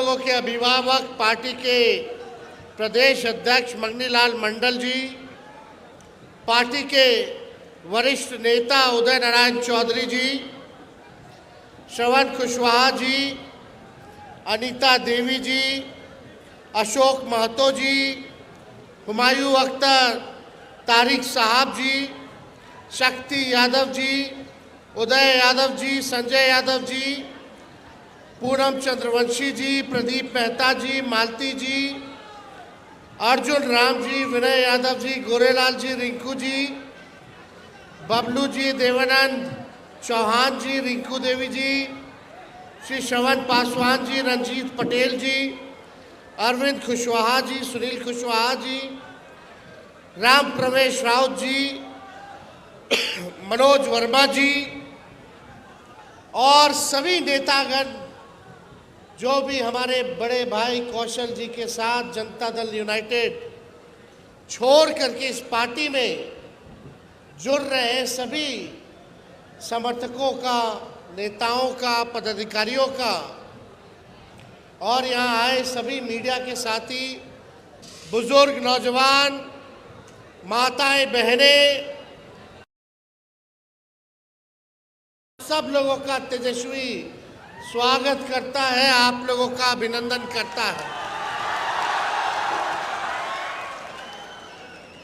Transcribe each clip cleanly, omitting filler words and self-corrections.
लोगों के अभिभावक, पार्टी के प्रदेश अध्यक्ष मंगनीलाल मंडल जी, पार्टी के वरिष्ठ नेता उदय नारायण चौधरी जी, श्रवण कुशवाहा जी, अनीता देवी जी, अशोक महतो जी, हुमायूं अख्तर, तारिक साहब जी, शक्ति यादव जी, उदय यादव जी, संजय यादव जी, पूनम चंद्रवंशी जी, प्रदीप मेहता जी, मालती जी, अर्जुन राम जी, विनय यादव जी, गोरेलाल जी, रिंकू जी, बबलू जी, देवानंद चौहान जी, रिंकू देवी जी, श्री श्रवण पासवान जी, रंजीत पटेल जी, अरविंद कुशवाहा जी, सुनील कुशवाहा जी, राम प्रवेश राउत जी, मनोज वर्मा जी और सभी नेतागण जो भी हमारे बड़े भाई कौशल जी के साथ जनता दल यूनाइटेड छोड़ करके इस पार्टी में जुड़ रहे हैं, सभी समर्थकों का, नेताओं का, पदाधिकारियों का और यहाँ आए सभी मीडिया के साथी, बुजुर्ग, नौजवान, माताएं, बहनें, सब लोगों का तेजस्वी स्वागत करता है, आप लोगों का अभिनंदन करता है।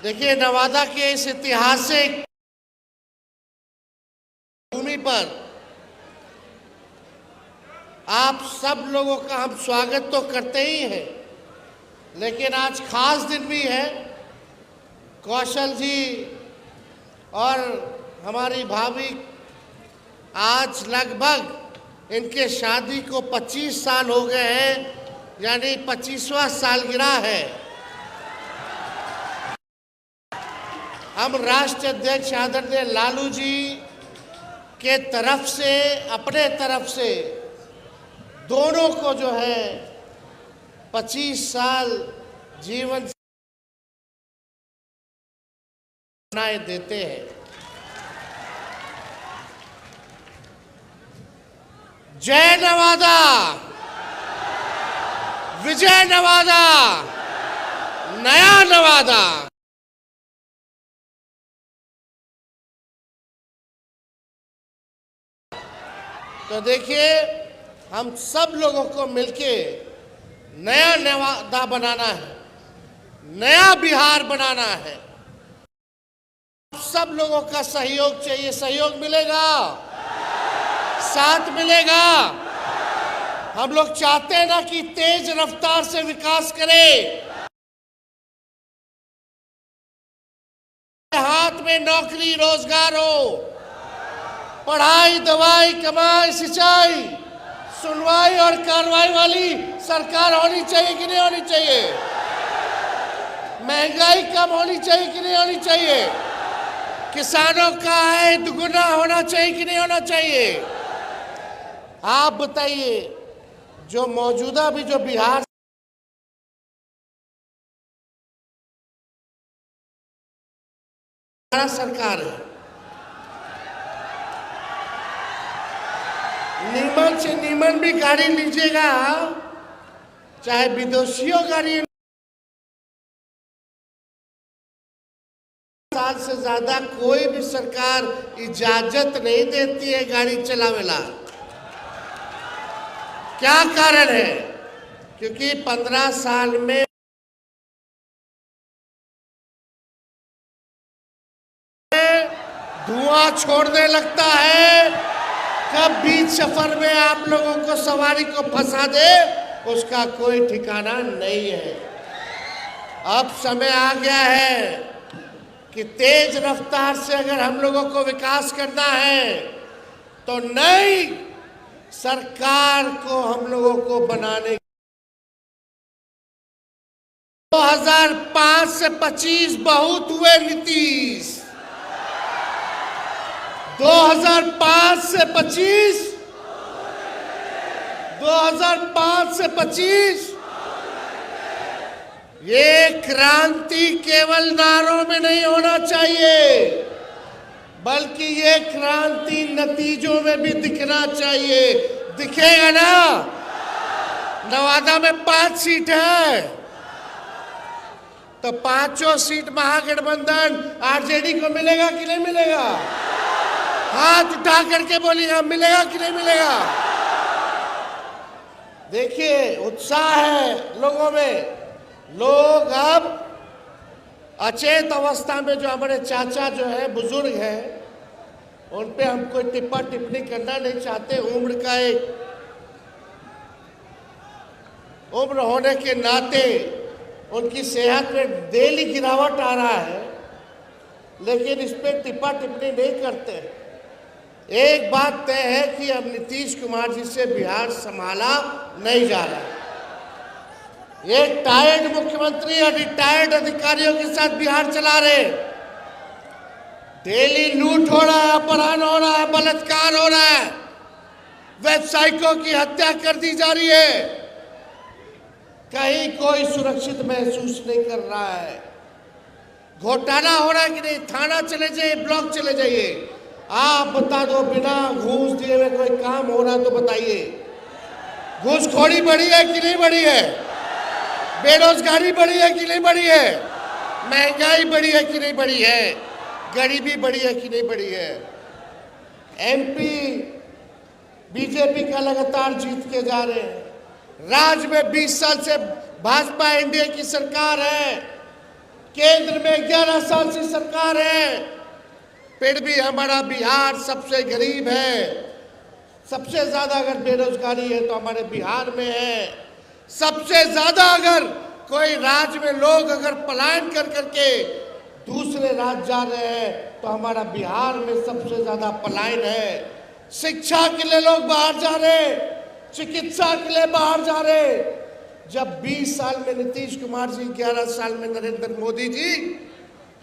देखिए, नवादा के इस ऐतिहासिक भूमि पर आप सब लोगों का हम स्वागत तो करते ही हैं, लेकिन आज खास दिन भी है। कौशल जी और हमारी भाभी, आज लगभग इनके शादी को 25 साल हो गए हैं, यानी 25वां सालगिरह है। हम राष्ट्रीय अध्यक्ष आदरणीय लालू जी के तरफ से, अपने तरफ से दोनों को जो है 25 साल जीवन बनाए देते हैं। जय नवादा, विजय नवादा, नया नवादा। तो देखिए, हम सब लोगों को मिलके नया नवादा बनाना है, नया बिहार बनाना है। सब लोगों का सहयोग चाहिए। सहयोग मिलेगा, साथ मिलेगा। हम लोग चाहते हैं ना कि तेज रफ्तार से विकास करें, हाथ में नौकरी रोजगार हो, पढ़ाई, दवाई, कमाई, सिंचाई, सुनवाई और कार्रवाई वाली सरकार होनी चाहिए कि नहीं होनी चाहिए? महंगाई कम होनी चाहिए कि नहीं होनी चाहिए? किसानों का आय दुगुना होना चाहिए कि नहीं होना चाहिए? आप बताइए, जो मौजूदा भी जो बिहार सरकार है, नीमन से नीमन भी गाड़ी लीजिएगा, चाहे विदेशियों गाड़ी, साल से ज्यादा कोई भी सरकार इजाजत नहीं देती है गाड़ी चलावेला। क्या कारण है? क्योंकि 15 साल में धुआं छोड़ने लगता है। कब बीच सफर में आप लोगों को, सवारी को फंसा दे, उसका कोई ठिकाना नहीं है। अब समय आ गया है कि तेज रफ्तार से अगर हम लोगों को विकास करना है तो नई सरकार को हम लोगों को बनाने 2005 से 25 बहुत हुए नीतीश। 2005 से 25, 2005 से 25 ये क्रांति केवल नारों में नहीं होना चाहिए, बल्कि ये क्रांति नतीजों में भी दिखना चाहिए। दिखेगा ना? नवादा में 5 सीट है, तो 5 सीट महागठबंधन आरजेडी को मिलेगा कि नहीं मिलेगा? हाथ उठा करके बोलिएगा, मिलेगा कि नहीं मिलेगा? देखिए उत्साह है लोगों में। लोग अब अचेत अवस्था में जो हमारे चाचा जो है बुजुर्ग हैं, उन पे हम कोई टिप्पा टिप्पणी करना नहीं चाहते। उम्र होने के नाते उनकी सेहत में डेली गिरावट आ रहा है, लेकिन इस पे टिप्पा टिप्पणी नहीं करते। एक बात तय है कि अब नीतीश कुमार जी से बिहार संभाला नहीं जा रहा है। ये टायर्ड मुख्यमंत्री और रिटायर्ड अधिकारियों के साथ बिहार चला रहे। डेली लूट हो रहा है, अपहरण हो रहा है, बलात्कार हो रहा है, व्यवसायिकों की हत्या कर दी जा रही है। कहीं कोई सुरक्षित महसूस नहीं कर रहा है। घोटाला हो रहा है कि नहीं? थाना चले जाइए, ब्लॉक चले जाइए, आप बता दो बिना घूस दिए हुए कोई काम हो रहा है तो बताइए। घूसखोरी बढ़ी है कि नहीं बढ़ी है? बेरोजगारी बढ़ी है कि नहीं बढ़ी है? महंगाई बढ़ी है कि नहीं बढ़ी है? गरीबी बढ़ी है कि नहीं बढ़ी है? एमपी बीजेपी का लगातार जीत के जा रहे हैं। राज्य में 20 साल से भाजपा एनडीए की सरकार है, केंद्र में 11 साल से सरकार है, फिर भी हमारा बिहार सबसे गरीब है। सबसे ज्यादा अगर बेरोजगारी है तो हमारे बिहार में है। सबसे ज्यादा अगर कोई राज्य में लोग अगर पलायन कर करके दूसरे राज्य जा रहे हैं तो हमारा बिहार में सबसे ज्यादा पलायन है। शिक्षा के लिए लोग बाहर जा रहे, चिकित्सा के लिए बाहर जा रहे। जब 20 साल में नीतीश कुमार जी, 11 साल में नरेंद्र मोदी जी,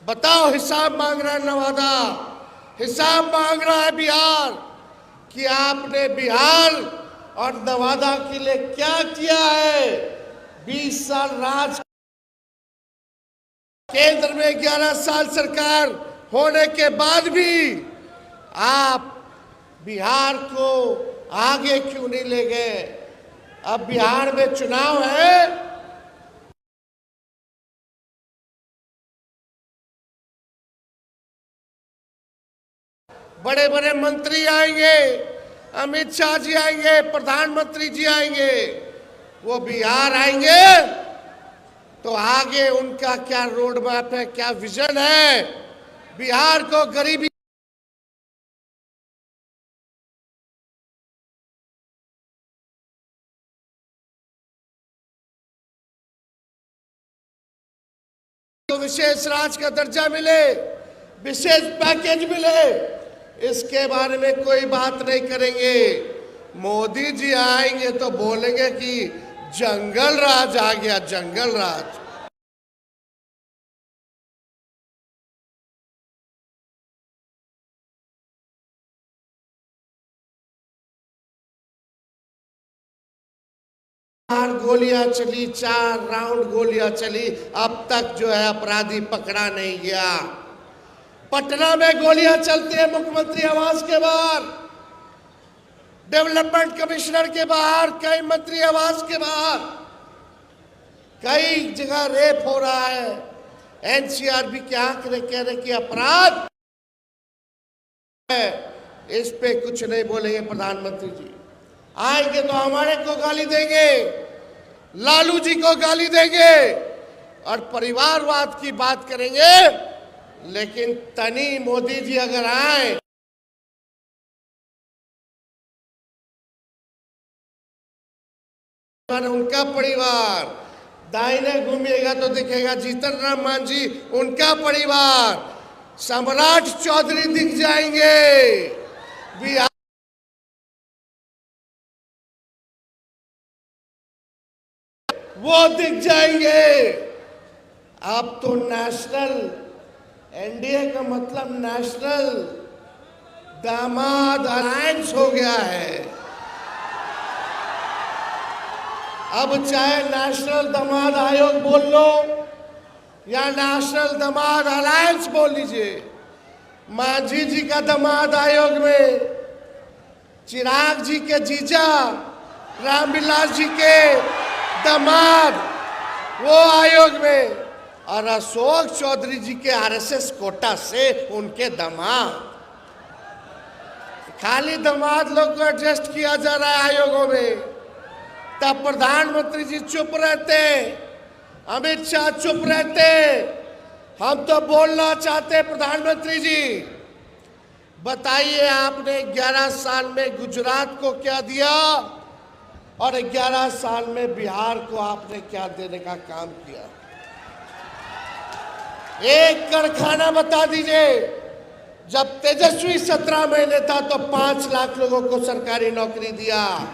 बताओ हिसाब मांग रहा है नवादा, हिसाब मांग रहा है बिहार कि आपने बिहार और नवादा के लिए क्या किया है। 20 साल राज, केंद्र में 11 साल सरकार होने के बाद भी आप बिहार को आगे क्यों नहीं ले गए? अब बिहार में चुनाव है, बड़े बड़े मंत्री आएंगे, अमित शाह जी आएंगे, प्रधानमंत्री जी आएंगे, वो बिहार आएंगे तो आगे उनका क्या रोड मैप है, क्या विजन है? बिहार को गरीबी को विशेष राज्य का दर्जा मिले, विशेष पैकेज मिले, इसके बारे में कोई बात नहीं करेंगे। मोदी जी आएंगे तो बोलेंगे कि जंगल राज आ गया, जंगल राज। चार गोलियां चली, 4 राउंड गोलियां चली, अब तक जो है अपराधी पकड़ा नहीं गया। पटना में गोलियां चलती है मुख्यमंत्री आवास के बाहर, डेवलपमेंट कमिश्नर के बाहर, कई मंत्री आवास के बाहर, कई जगह रेप हो रहा है। एनसीआरबी के आंकड़े कह रहे कि अपराध है, इस पे कुछ नहीं बोलेंगे प्रधानमंत्री जी। आएंगे तो हमारे को गाली देंगे, लालू जी को गाली देंगे और परिवारवाद की बात करेंगे। लेकिन तनी मोदी जी अगर आए, उनका परिवार, दाहिने घूमिएगा तो दिखेगा जीतन राम मांझी, उनका परिवार, सम्राट चौधरी दिख जाएंगे, बिहार वो दिख जाएंगे। अब तो नेशनल, एनडीए का मतलब नेशनल दामाद अलायंस हो गया है। अब चाहे नेशनल दामाद आयोग बोल लो या नेशनल दामाद अलायंस बोल लीजिए, मांझी जी का दामाद आयोग में चिराग जी के जीजा रामविलास जी के दामाद वो आयोग में, और अशोक चौधरी जी के आरएसएस कोटा से उनके दामाद। खाली दामाद लोग को एडजस्ट किया जा रहा है आयोगों में। तब प्रधानमंत्री जी चुप रहते, अमित शाह चुप रहते। हम तो बोलना चाहते प्रधानमंत्री जी, बताइए आपने 11 साल में गुजरात को क्या दिया और 11 साल में बिहार को आपने क्या देने का काम किया? एक कारखाना बता दीजिए। जब तेजस्वी 17 महीने था तो 5 लाख लोगों को सरकारी नौकरी दिया,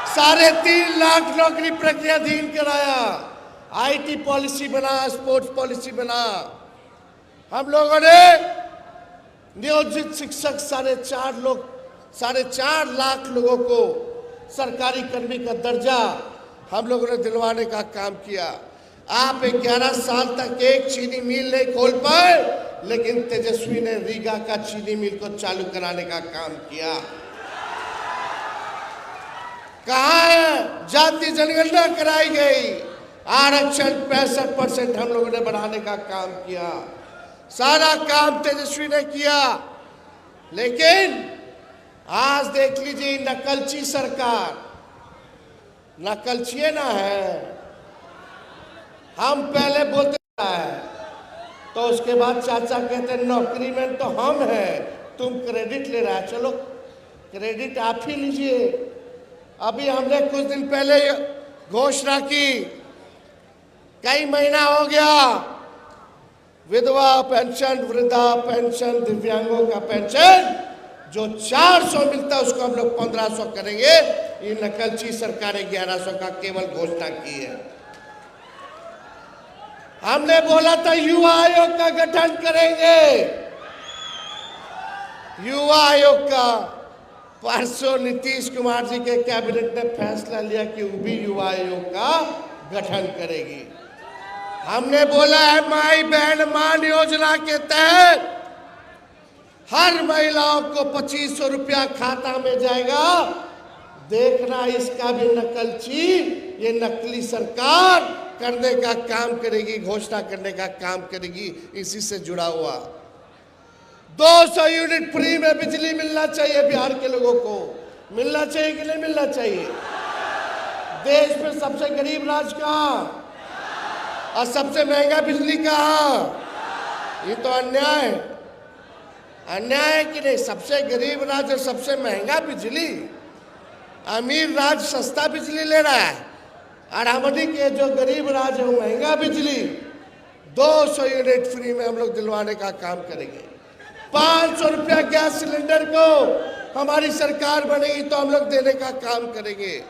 3.5 लाख नौकरी प्रक्रियाधीन कराया, आईटी पॉलिसी बना, स्पोर्ट्स पॉलिसी बना। हम लोगों ने नियोजित शिक्षक 4.5 लाख लोगों को सरकारी कर्मी का दर्जा हम लोगों ने दिलवाने का काम किया। आप 11 साल तक एक चीनी मिल नहीं खोल पाए, लेकिन तेजस्वी ने रीगा का चीनी मिल को चालू कराने का काम किया। कहाँ है जाति जनगणना कराई गई, आरक्षण 65% हम लोगों ने बढ़ाने का काम किया। सारा काम तेजस्वी ने किया। लेकिन आज देख लीजिए नकलची सरकार, नकलची ना है। हम पहले बोलते है तो उसके बाद चाचा कहते नौकरी में तो हम हैं, तुम क्रेडिट ले रहा है। चलो क्रेडिट आप ही लीजिए। अभी हमने कुछ दिन पहले घोषणा की, कई महीना हो गया, विधवा पेंशन, वृद्धा पेंशन, दिव्यांगों का पेंशन जो 400 मिलता है उसको हम लोग 1500 करेंगे। ये नकलची सरकार 1100 का केवल घोषणा की है। हमने बोला था युवा आयोग का गठन करेंगे, युवा आयोग का। परसों नीतीश कुमार जी के कैबिनेट ने फैसला लिया कि वो भी युवा आयोग का गठन करेगी। हमने बोला है माई बहन मान योजना के तहत हर महिलाओं को 2500 रुपया खाता में जाएगा। देखना इसका भी नकलची, ये नकली सरकार करने का काम करेगी, घोषणा करने का काम करेगी। इसी से जुड़ा हुआ 200 यूनिट फ्री में बिजली मिलना चाहिए बिहार के लोगों को। मिलना चाहिए कि नहीं मिलना चाहिए? देश में सबसे गरीब राज्य कहाँ और सबसे महंगा बिजली कहाँ? ये तो अन्याय है। अन्याय है कि नहीं? सबसे गरीब राज्य और सबसे महंगा बिजली, अमीर राज्य सस्ता बिजली ले रहा है और हमारी के जो गरीब राज्य है वो महंगा बिजली। 200 यूनिट फ्री में हम लोग दिलवाने का काम करेंगे। 500 रुपया गैस सिलेंडर को हमारी सरकार बनेगी तो हम लोग देने का काम करेंगे।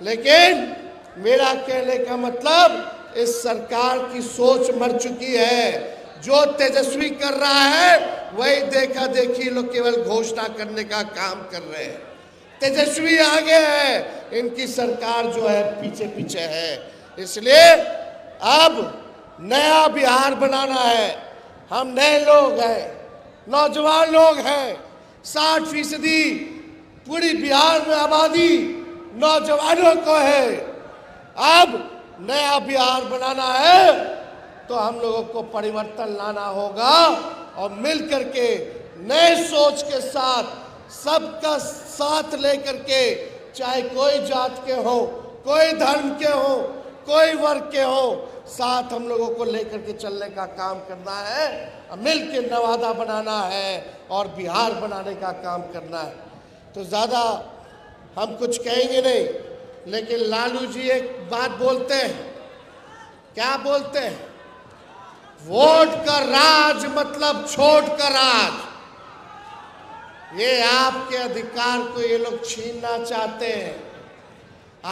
लेकिन मेरा कहने का मतलब, इस सरकार की सोच मर चुकी है। जो तेजस्वी कर रहा है वही देखा देखी लोग केवल घोषणा करने का काम कर रहे हैं। तेजस्वी आगे है, इनकी सरकार जो है पीछे पीछे है। इसलिए अब नया बिहार बनाना है। हम नए लोग हैं, नौजवान लोग हैं। 60% पूरी बिहार में आबादी नौजवानों को है। अब नया बिहार बनाना है तो हम लोगों को परिवर्तन लाना होगा और मिल करके नए सोच के साथ, सबका साथ लेकर के, चाहे कोई जात के हो, कोई धर्म के हो, कोई वर्ग के हो, साथ हम लोगों को लेकर के चलने का काम करना है। मिल के नवादा बनाना है और बिहार बनाने का काम करना है। तो ज़्यादा हम कुछ कहेंगे नहीं, लेकिन लालू जी एक बात बोलते हैं। क्या बोलते हैं? वोट का राज मतलब छोट का राज। ये आपके अधिकार को ये लोग छीनना चाहते हैं।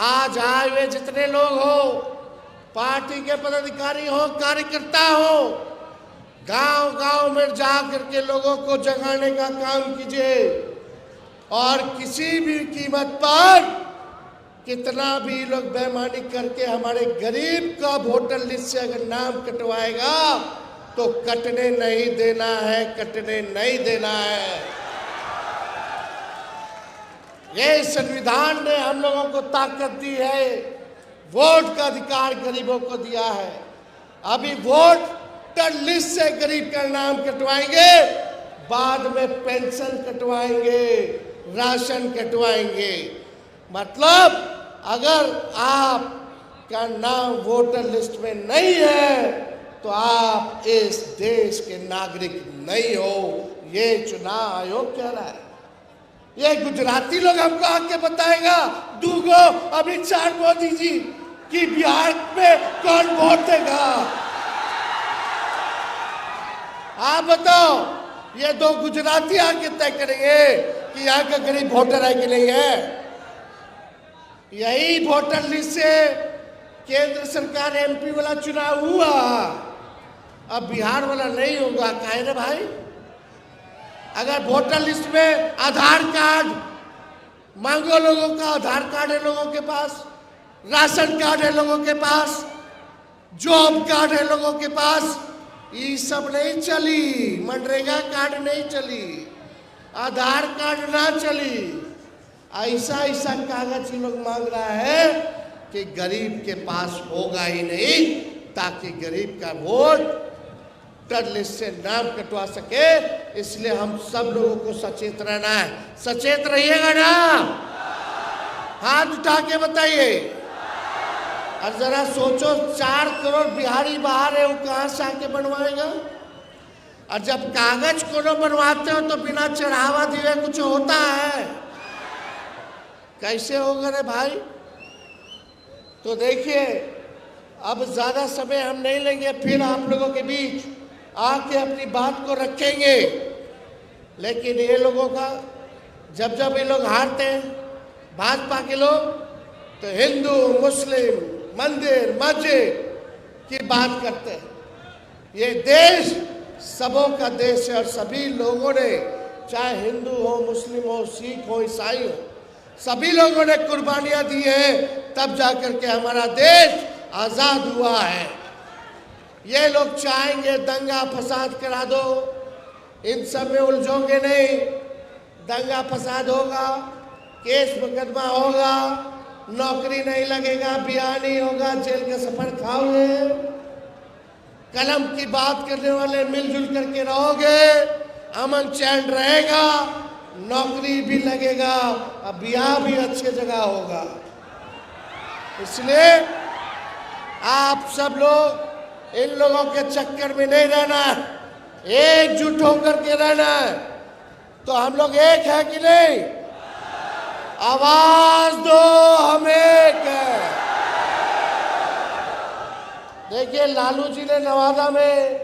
आज आए हुए जितने लोग हो, पार्टी के पदाधिकारी हो, कार्यकर्ता हो, गांव गांव में जा करके लोगों को जगाने का काम कीजिए और किसी भी कीमत पर, कितना भी लोग बेईमानी करके हमारे गरीब का वोटर लिस्ट से अगर नाम कटवाएगा तो कटने नहीं देना है, कटने नहीं देना है। ये संविधान ने हम लोगों को ताकत दी है, वोट का अधिकार गरीबों को दिया है। अभी वोटर लिस्ट से गरीब का नाम कटवाएंगे, बाद में पेंशन कटवाएंगे, राशन कटवाएंगे। मतलब अगर आपका नाम वोटर लिस्ट में नहीं है तो आप इस देश के नागरिक नहीं हो, ये चुनाव आयोग कह रहा है। ये गुजराती लोग हमको आके बताएगा दूगो अमित शाह मोदी जी कि बिहार में कौन वोट देगा। आप बताओ, ये दो गुजराती आके तय करेंगे कि यहाँ का गरीब वोटर है कि नहीं है। यही वोटर लिस्ट से केंद्र सरकार एमपी वाला चुनाव हुआ, अब बिहार वाला नहीं होगा। काहे रे भाई? अगर वोटर लिस्ट में आधार कार्ड मांगो, लोगों का आधार कार्ड है लोगों के पास, राशन कार्ड है लोगों के पास, जॉब कार्ड है लोगों के पास, ये सब नहीं चली। मनरेगा कार्ड नहीं चली, आधार कार्ड ना चली। ऐसा ऐसा कागज ये लोग मांग रहा है कि गरीब के पास होगा ही नहीं, ताकि गरीब का वोट वोटर लिस्ट से नाम कटवा सके। इसलिए हम सब लोगों को सचेत रहना है। सचेत रहिएगा ना? हाथ उठा के बताइए। और जरा सोचो, 4 करोड़ बिहारी बाहर है, वो कहां से आके बनवाएगा? और जब कागज को बनवाते हो तो बिना चढ़ावा दिए कुछ होता है? कैसे होगा रे भाई? तो देखिए, अब ज्यादा समय हम नहीं लेंगे, फिर आप लोगों के बीच आके अपनी बात को रखेंगे। लेकिन ये लोगों का जब जब ये लोग हारते हैं, भाजपा के लोग, तो हिंदू मुस्लिम मंदिर मस्जिद की बात करते हैं। ये देश सबों का देश है और सभी लोगों ने, चाहे हिंदू हो, मुस्लिम हो, सिख हो, ईसाई हो, सभी लोगों ने कुर्बानियां दी हैं, तब जाकर के हमारा देश आजाद हुआ है। ये लोग चाहेंगे दंगा फसाद करा दो, इन सब में उलझोगे नहीं। दंगा फसाद होगा, केस मुकदमा होगा, नौकरी नहीं लगेगा, ब्याह नहीं होगा, जेल का सफर खाओगे। कलम की बात करने वाले मिलजुल करके रहोगे, अमन चैन रहेगा, नौकरी भी लगेगा, अब ब्याह भी अच्छे जगह होगा। इसलिए आप सब लोग इन लोगों के चक्कर में नहीं रहना, एकजुट होकर के रहना है। तो हम लोग एक है कि नहीं? आवाज दो, हम एक है। देखिए, लालू जी ने नवादा में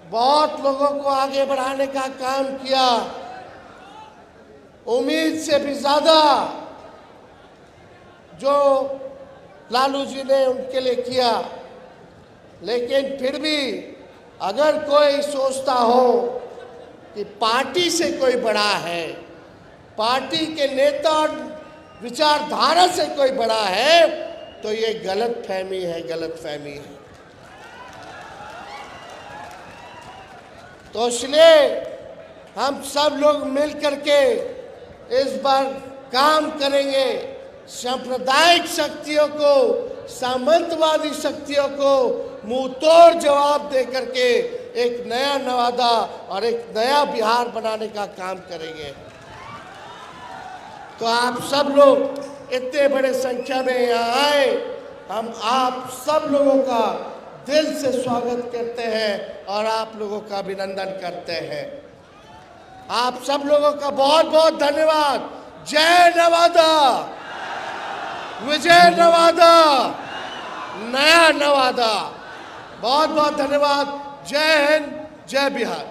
बहुत लोगों को आगे बढ़ाने का काम किया, उम्मीद से भी ज्यादा जो लालू जी ने उनके लिए किया। लेकिन फिर भी अगर कोई सोचता हो कि पार्टी से कोई बड़ा है, पार्टी के नेता और विचारधारा से कोई बड़ा है, तो ये गलत फहमी है, गलत फहमी है। तो इसलिए हम सब लोग मिल करके इस बार काम करेंगे, सांप्रदायिक शक्तियों को, सामंतवादी शक्तियों को मुंह तोड़ जवाब दे करके एक नया नवादा और एक नया बिहार बनाने का काम करेंगे। तो आप सब लोग इतने बड़े संख्या में यहाँ आए, हम आप सब लोगों का दिल से स्वागत करते हैं और आप लोगों का अभिनंदन करते हैं। आप सब लोगों का बहुत बहुत धन्यवाद। जय नवादा, विजय नवादा, नया नवादा। बहुत बहुत धन्यवाद। जय हिंद, जय बिहार।